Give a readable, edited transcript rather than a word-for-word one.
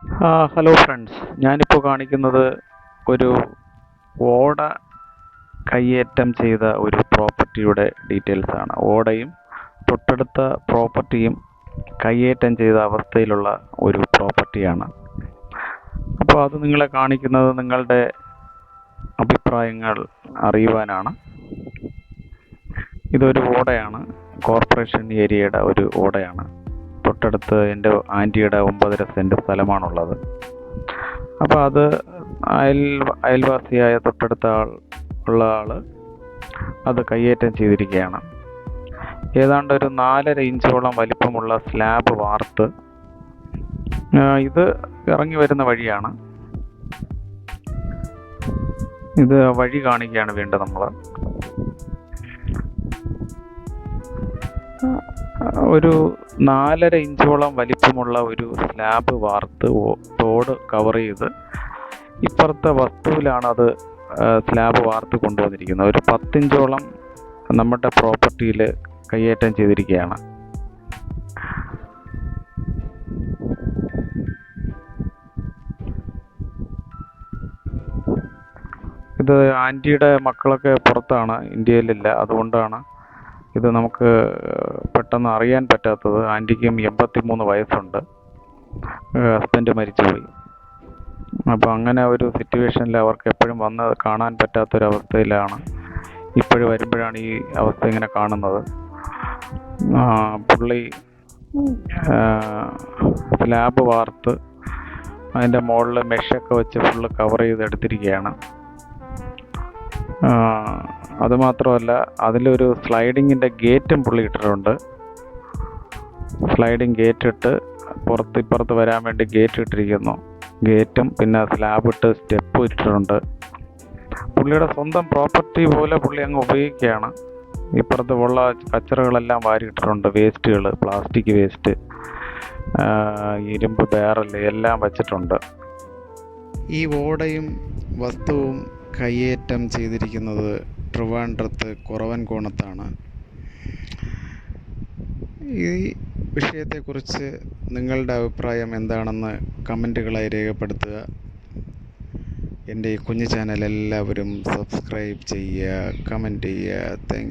Hello friends, ഞാനിപ്പോൾ കാണിക്കുന്നത് ഒരു ഓട കയ്യേറ്റം ചെയ്ത ഒരു പ്രോപ്പർട്ടിയുടെ ഡീറ്റെയിൽസ് ആണ്. ഓടയും തൊട്ടടുത്ത പ്രോപ്പർട്ടിയും കയ്യേറ്റം ചെയ്ത അവസ്ഥയിലുള്ള ഒരു പ്രോപ്പർട്ടിയാണ്. അപ്പോൾ അത് നിങ്ങളെ കാണിക്കുന്നത് നിങ്ങളുടെ അഭിപ്രായങ്ങൾ അറിയുവാനാണ്. ഇതൊരു ഓടയാണ്, കോർപ്പറേഷൻ ഏരിയയുടെ ഒരു ഓടയാണ്. തൊട്ടടുത്ത് എൻ്റെ ആൻറ്റിയുടെ 9.5 സെൻറ്റ് സ്ഥലമാണുള്ളത്. അപ്പോൾ അത് അയൽവാസിയായ തൊട്ടടുത്ത ആൾ അത് കയ്യേറ്റം ചെയ്തിരിക്കുകയാണ്. ഏതാണ്ട് ഒരു 4.5 ഇഞ്ചോളം വലിപ്പമുള്ള സ്ലാബ് വാർത്ത് ഇത് ഇറങ്ങി വരുന്ന വഴിയാണ്. ഇത് വഴി കാണിക്കുകയാണ് വേണ്ടത്. നമ്മൾ ഒരു 4.5 ഇഞ്ചോളം വലിപ്പമുള്ള ഒരു സ്ലാബ് വാർത്ത് തോട് കവർ ചെയ്ത് ഇപ്പുറത്തെ വസ്തുവിലാണ് അത് സ്ലാബ് വാർത്ത് കൊണ്ടുവന്നിരിക്കുന്നത്. ഒരു 10 ഇഞ്ചോളം നമ്മുടെ പ്രോപ്പർട്ടിയിൽ കയ്യേറ്റം ചെയ്തിരിക്കുകയാണ്. ഇത് ആൻറ്റിയുടെ മക്കളൊക്കെ പുറത്താണ്, ഇന്ത്യയിലില്ല. അതുകൊണ്ടാണ് ഇത് നമുക്ക് പെട്ടെന്ന് അറിയാൻ പറ്റാത്തത്. ആൻറ്റിക്കും 83 വയസ്സുണ്ട്, ഹസ്ബൻഡ് മരിച്ചുപോയി. അപ്പോൾ അങ്ങനെ ഒരു സിറ്റുവേഷനിൽ അവർക്ക് എപ്പോഴും വന്ന് കാണാൻ പറ്റാത്തൊരവസ്ഥയിലാണ്. ഇപ്പോഴും വരുമ്പോഴാണ് ഈ അവസ്ഥ ഇങ്ങനെ കാണുന്നത്. പുള്ളി സ്ലാബ് വാർത്ത് അതിൻ്റെ മുകളിൽ മെഷൊക്കെ വെച്ച് ഫുള്ള് കവർ ചെയ്തെടുത്തിരിക്കുകയാണ്. അതുമാത്രമല്ല, അതിലൊരു സ്ലൈഡിങ്ങിൻ്റെ ഗേറ്റും പുള്ളി ഇട്ടിട്ടുണ്ട്. സ്ലൈഡിങ് ഗേറ്റ് ഇട്ട് ഇപ്പുറത്ത് വരാൻ വേണ്ടി ഗേറ്റ് ഇട്ടിരിക്കുന്നു. ഗേറ്റും പിന്നെ സ്ലാബ് ഇട്ട് സ്റ്റെപ്പ് ഇട്ടിട്ടുണ്ട്. പുള്ളിയുടെ സ്വന്തം പ്രോപ്പർട്ടി പോലെ പുള്ളി അങ്ങ് ഉപയോഗിക്കുകയാണ്. ഇപ്പുറത്ത് ഉള്ള കച്ചറകളെല്ലാം വാരിയിട്ടിട്ടുണ്ട്, വേസ്റ്റുകൾ, പ്ലാസ്റ്റിക് വേസ്റ്റ്, ഇരുമ്പ് ബാരൽ എല്ലാം വച്ചിട്ടുണ്ട്. ഈ ഓടയും വസ്തുവും കയ്യേറ്റം ചെയ്തിരിക്കുന്നത് ട്രിവാൻഡ്രത്ത് കുറവൻകോണത്താണ്. ഈ വിഷയത്തെക്കുറിച്ച് നിങ്ങളുടെ അഭിപ്രായം എന്താണെന്ന് കമൻറ്റുകളായി രേഖപ്പെടുത്തുക. എൻ്റെ ഈ കുഞ്ഞു ചാനൽ എല്ലാവരും സബ്സ്ക്രൈബ് ചെയ്യുക, കമൻറ്റ് ചെയ്യുക. താങ്ക്